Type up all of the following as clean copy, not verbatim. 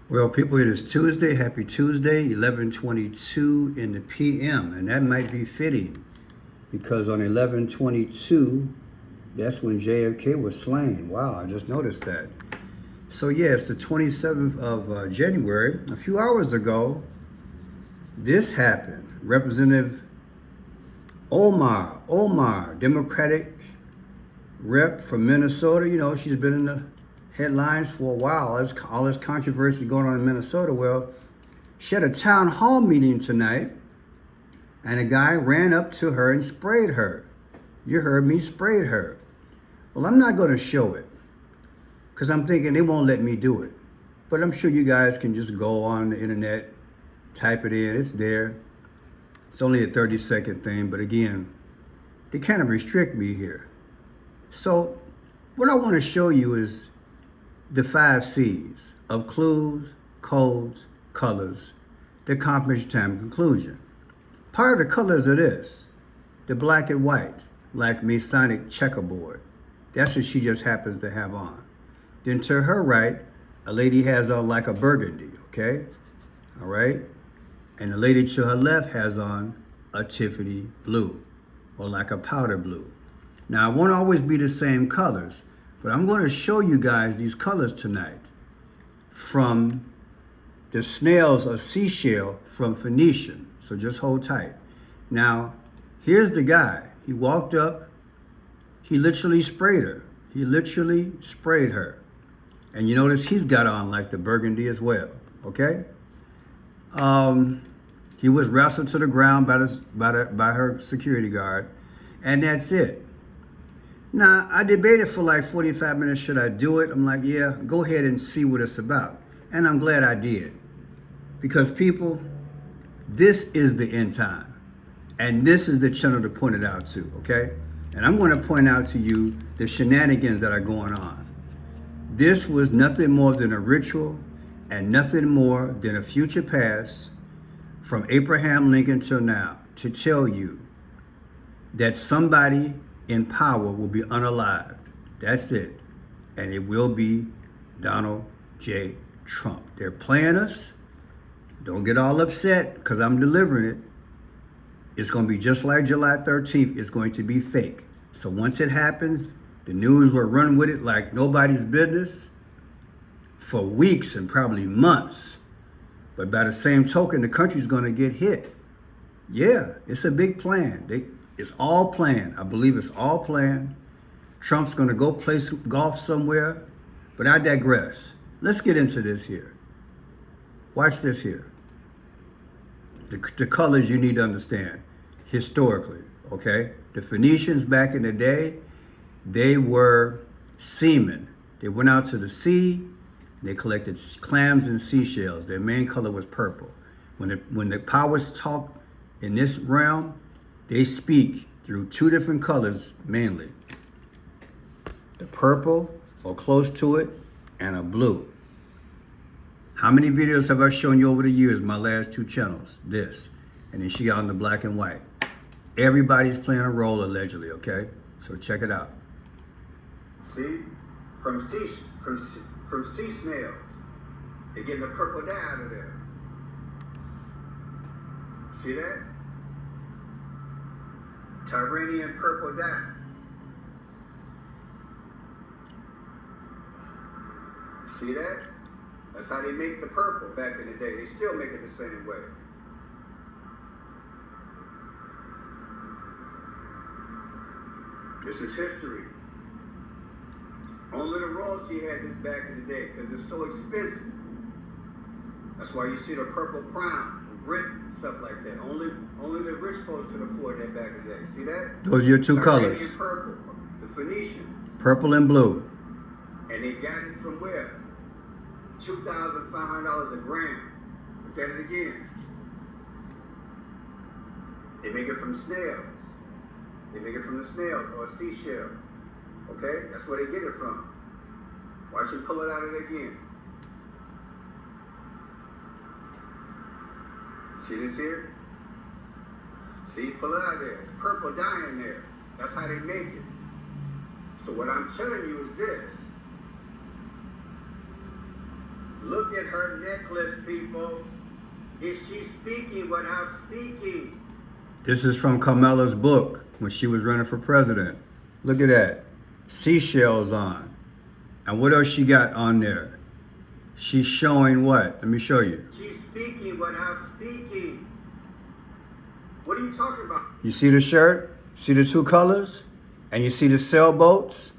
Well, people, it is Tuesday. Happy Tuesday, 11:22 in the p.m. And that might be fitting because on 11:22, that's when JFK was slain. Wow, I just noticed that. So, yes, the 27th of January, a few hours ago, this happened. Representative Omar, Democratic rep from Minnesota. You know, she's been in the headlines for a while. All this controversy going on in Minnesota. Well, she had a town hall meeting tonight, and a guy ran up to her and sprayed her. You heard me, sprayed her. Well, I'm not going to show it because I'm thinking they won't let me do it. But I'm sure you guys can just go on the internet, type it in. It's there. It's only a 30-second thing, but again, they kind of restrict me here. So what I want to show you is the 5 C's of clues, codes, colors that accomplish time conclusion. Part of the colors are this: the black and white, like Masonic checkerboard. That's what she just happens to have on. Then to her right, a lady has on like a burgundy, okay? All right? And the lady to her left has on a Tiffany blue, or like a powder blue. Now, it won't always be the same colors, but I'm going to show you guys these colors tonight from the snails or seashell from Phoenician. So just hold tight. Now, here's the guy. He walked up. He literally sprayed her. He literally sprayed her. And you notice he's got on like the burgundy as well, okay? He was wrestled to the ground by her security guard, and that's it. Now, I debated for like 45 minutes, should I do it? I'm like, yeah, go ahead and see what it's about. And I'm glad I did. Because people, this is the end time. And this is the channel to point it out to, okay? And I'm going to point out to you the shenanigans that are going on. This was nothing more than a ritual and nothing more than a future past from Abraham Lincoln till now to tell you that somebody in power will be unalived. That's it. And it will be Donald J. Trump. They're playing us. Don't get all upset because I'm delivering it. It's going to be just like July 13th. It's going to be fake. So once it happens, the news will run with it like nobody's business for weeks and probably months. But by the same token, the country's going to get hit. Yeah, it's a big plan. It's all planned. I believe it's all planned. Trump's going to go play golf somewhere. But I digress. Let's get into this here. Watch this here. The colors you need to understand historically, okay? The Phoenicians back in the day, they were seamen. They went out to the sea. They collected clams and seashells. Their main color was purple. When the powers talk in this realm, they speak through 2 different colors mainly. The purple, or close to it, and a blue. How many videos have I shown you over the years, my last 2 channels? This. And then she got on the black and white. Everybody's playing a role allegedly, okay? So check it out. See? From sea snails. They're getting the purple dye out of there. See that? Tyranian purple dye. See that? That's how they make the purple back in the day. They still make it the same way. This is history. Only the royalty had this back in the day because it's so expensive. That's why you see the purple crown, Britain, stuff like that. Only the rich folks could afford that back in the day. See that? Those are your 2 colors. Purple, the Phoenician. Purple and blue. And they got it from where? $2,500 a gram. Look at it again. They make it from snails. They make it from the snails or a seashell. Okay? That's where they get it from. Watch him pull it out of it again. See this here? See, pull it out of there. It's purple dye in there. That's how they make it. So what I'm telling you is this. Look at her necklace, people. Is she speaking without speaking? This is from Kamala's book when she was running for president. Look at that. Seashells on. And what else she got on there? She's showing what? Let me show you. She's speaking without speaking. What are you talking about? You see the shirt? See the two colors? And you see the sailboats?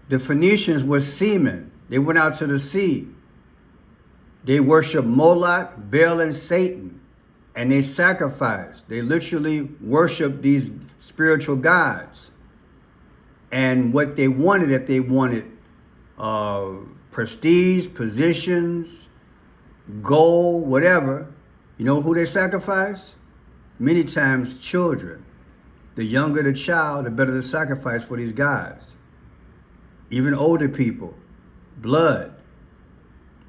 The Phoenicians were seamen. They went out to the sea. They worshiped Moloch, Baal, and Satan. And they sacrificed. They literally worshiped these spiritual gods. And what they wanted, if they wanted prestige, positions, gold, whatever, you know who they sacrificed? Many times children. The younger the child, the better the sacrifice for these gods. Even older people, blood.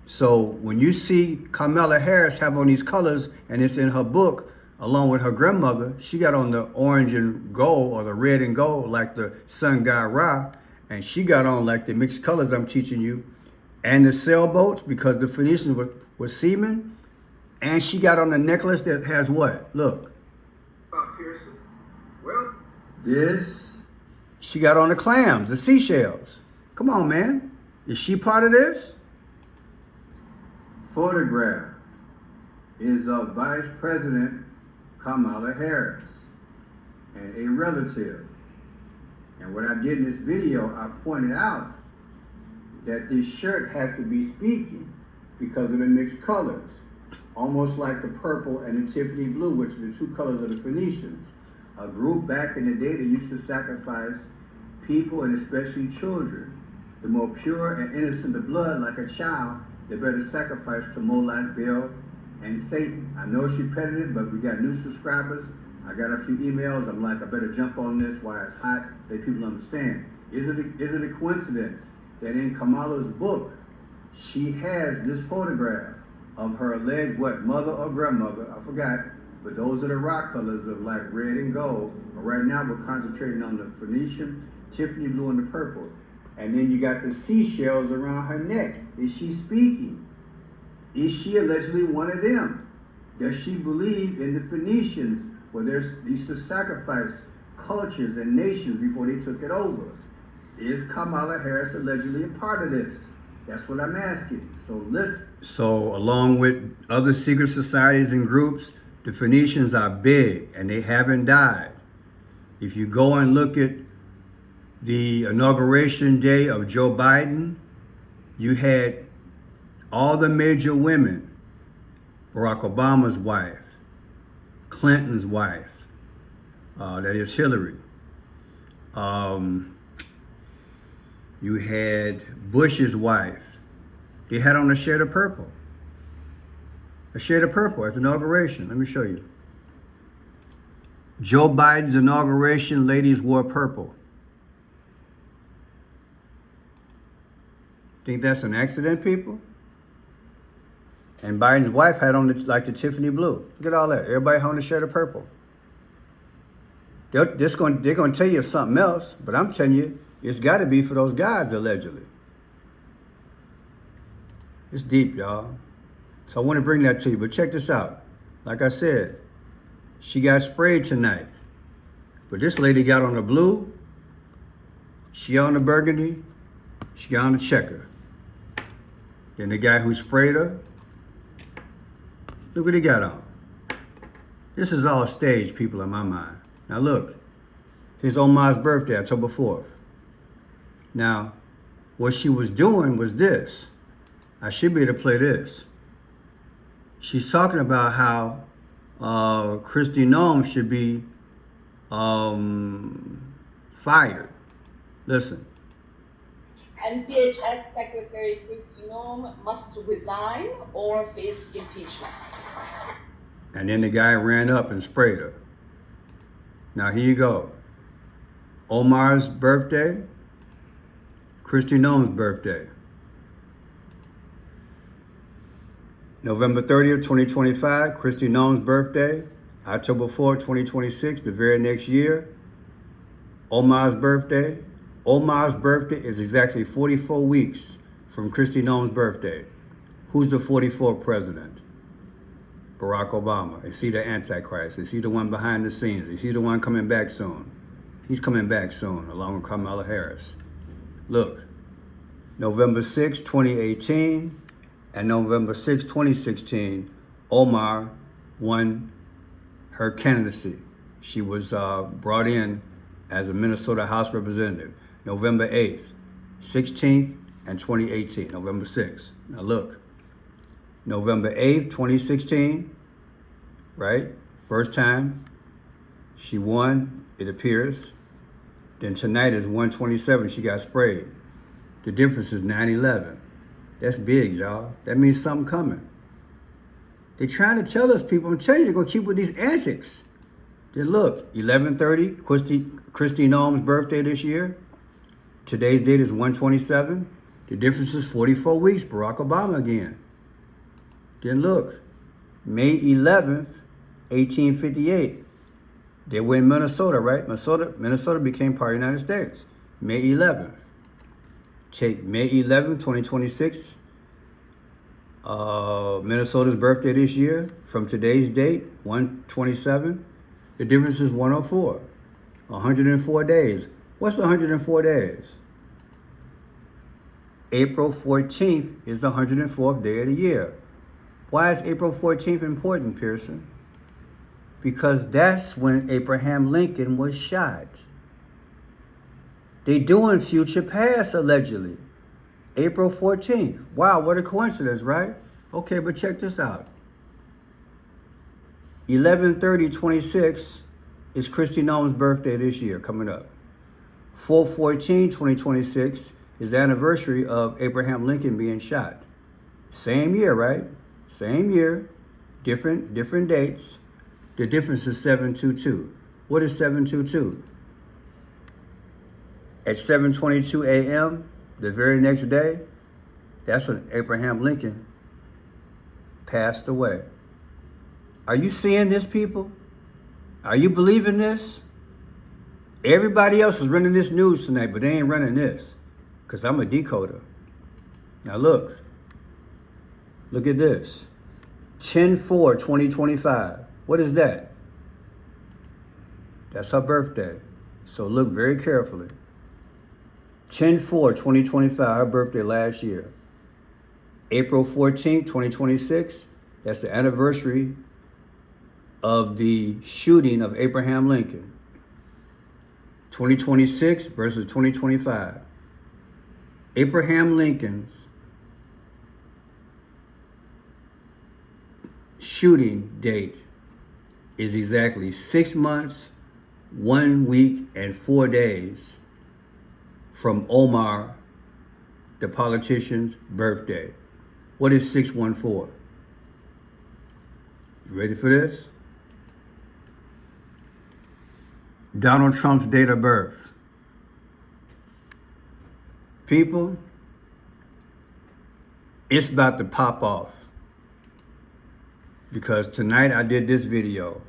So when you see Kamala Harris have on these colors, and it's in her book, along with her grandmother, she got on the orange and gold, or the red and gold, like the sun god Ra, and she got on like the mixed colors I'm teaching you, and the sailboats, because the Phoenicians were seamen, and she got on the necklace that has what? Look. Pearson? Well, This. She got on the clams, the seashells. Come on, man. Is she part of this? Photograph is of Vice President Kamala Harris and a relative. And what I did in this video, I pointed out that this shirt has to be speaking because of the mixed colors. Almost like the purple and the Tiffany blue, which are the two colors of the Phoenicians. A group back in the day that used to sacrifice people and especially children. The more pure and innocent the blood, like a child, the better sacrifice to Moloch, Baal, and Satan. I know it's repetitive, but we got new subscribers. I got a few emails. I'm like, I better jump on this while it's hot, that people understand. Is it a coincidence that in Kamala's book, she has this photograph of her alleged, mother or grandmother, I forgot, but those are the rock colors of like red and gold. But right now we're concentrating on the Phoenician, Tiffany blue, and the purple. And then you got the seashells around her neck. Is she speaking? Is she allegedly one of them? Does she believe in the Phoenicians, where they used to sacrifice cultures and nations before they took it over? Is Kamala Harris allegedly a part of this? That's what I'm asking. So listen. So along with other secret societies and groups, the Phoenicians are big and they haven't died. If you go and look at the inauguration day of Joe Biden, you had all the major women, Barack Obama's wife, Clinton's wife, that is Hillary. You had Bush's wife. They had on a shade of purple. A shade of purple at the inauguration. Let me show you. Joe Biden's inauguration, ladies wore purple. Think that's an accident, people? And Biden's wife had on like the Tiffany blue. Look at all that. Everybody on the shade of purple. They're going to tell you something else, but I'm telling you, it's got to be for those gods, allegedly. It's deep, y'all. So I want to bring that to you, but check this out. Like I said, she got sprayed tonight. But this lady got on the blue, she on the burgundy, she got on the checker. Then the guy who sprayed her, look what he got on. This is all staged, people, in my mind. Now look, here's Omar's birthday, October 4th. Now, what she was doing was this. I should be able to play this. She's talking about how Kristi Noem should be fired. Listen. And DHS Secretary Kristi Noem must resign or face impeachment. And then the guy ran up and sprayed her. Now here you go. Omar's birthday, Kristi Noem's birthday. November 30th, 2025, Kristi Noem's birthday. October 4th, 2026, the very next year. Omar's birthday. Omar's birthday is exactly 44 weeks from Kristi Noem's birthday. Who's the 44th president? Barack Obama. Is he the Antichrist? Is he the one behind the scenes? Is he the one coming back soon? He's coming back soon, along with Kamala Harris. Look, November 6, 2018, and November 6, 2016, Omar won her candidacy. She was brought in as a Minnesota House Representative. November 8th, 16th, and 2018, November 6th. Now look, November 8th, 2016, right? First time she won, it appears. Then tonight is 127, she got sprayed. The difference is 9/11. That's big, y'all. That means something coming. They're trying to tell us, people, I'm telling you, they're going to keep with these antics. Then look, 11/30, Kristi Noem's birthday this year. Today's date is 127. The difference is 44 weeks, Barack Obama again. Then look, May 11th, 1858. They were in Minnesota, right? Minnesota became part of the United States. May 11th. Take May 11th, 2026. Minnesota's birthday this year. From today's date, 127. The difference is 104. 104 days. What's 104 days? April 14th is the 104th day of the year. Why is April 14th important, Pearson? Because that's when Abraham Lincoln was shot. They doing future past, allegedly. April 14th. Wow, what a coincidence, right? Okay, but check this out. 11/30/26 is Kristi Noem's birthday this year, coming up. 4/14/2026 is the anniversary of Abraham Lincoln being shot. Same year, right? Same year, different dates. The difference is 7/22. What is 7/22? At 7:22 a.m., the very next day, that's when Abraham Lincoln passed away. Are you seeing this, people? Are you believing this? Everybody else is running this news tonight, but they ain't running this, because I'm a decoder. Now look at this. 10/4/2025. What is that? That's her birthday. So look very carefully. 10/4/2025, her birthday last year. April 14th, 2026, that's the anniversary of the shooting of Abraham Lincoln. 2026 versus 2025. Abraham Lincoln's shooting date is exactly 6 months, 1 week, and 4 days from Omar, the politician's birthday. What is 614? You ready for this? Donald Trump's date of birth. People, it's about to pop off. Because tonight I did this video.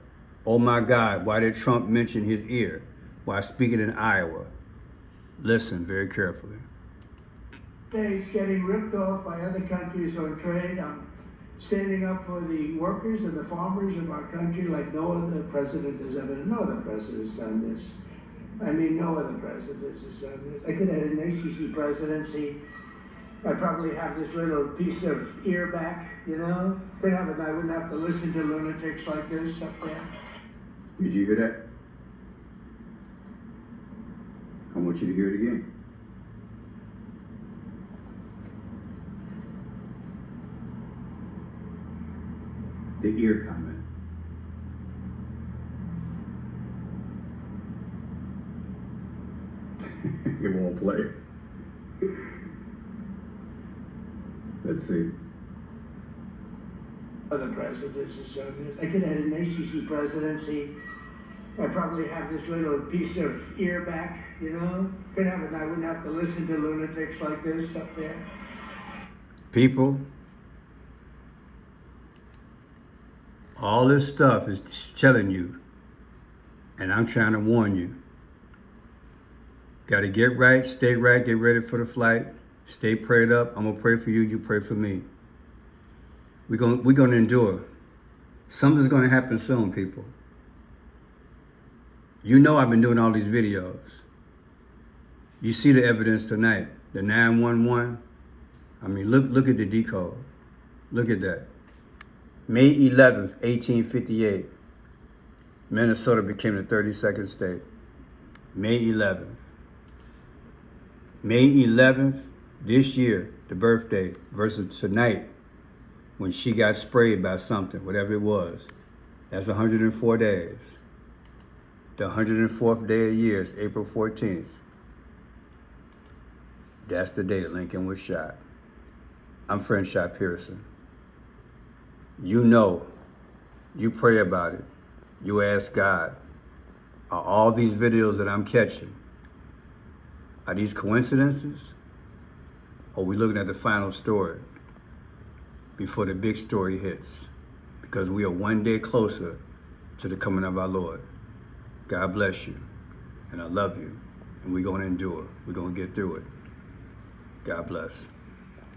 Oh my God, why did Trump mention his ear while speaking in Iowa? Listen very carefully. States getting ripped off by other countries on trade. I'm standing up for the workers and the farmers of our country like no other president has ever. No other president has done this. I mean, no other president has done this. I could have an ACC presidency. I'd probably have this little piece of ear back, you know? I wouldn't have to listen to lunatics like this up there. Did you hear that? I want you to hear it again. The ear comment. It won't play. Let's see. Other presidents has done this. I could have an ACC presidency. I'd probably have this little piece of ear back, you know? I wouldn't have to listen to lunatics like this up there. People, all this stuff is telling you, and I'm trying to warn you. Got to get ready for the flight. Stay prayed up. I'm going to pray for you, you pray for me. We're gonna endure. Something's gonna happen soon, people. You know I've been doing all these videos. You see the evidence tonight. The 911. I mean, look at the decode. Look at that. May 11th, 1858. Minnesota became the 32nd state. May 11th. May 11th, this year, the birthday, versus tonight, when she got sprayed by something, whatever it was. That's 104 days. The 104th day of the year is April 14th. That's the day that Lincoln was shot. I'm Friend Shot Pearson. You know, you pray about it. You ask God, are all these videos that I'm catching, are these coincidences? Or are we looking at the final story before the big story hits? Because we are one day closer to the coming of our Lord. God bless you, and I love you, and we're going to endure. We're going to get through it. God bless.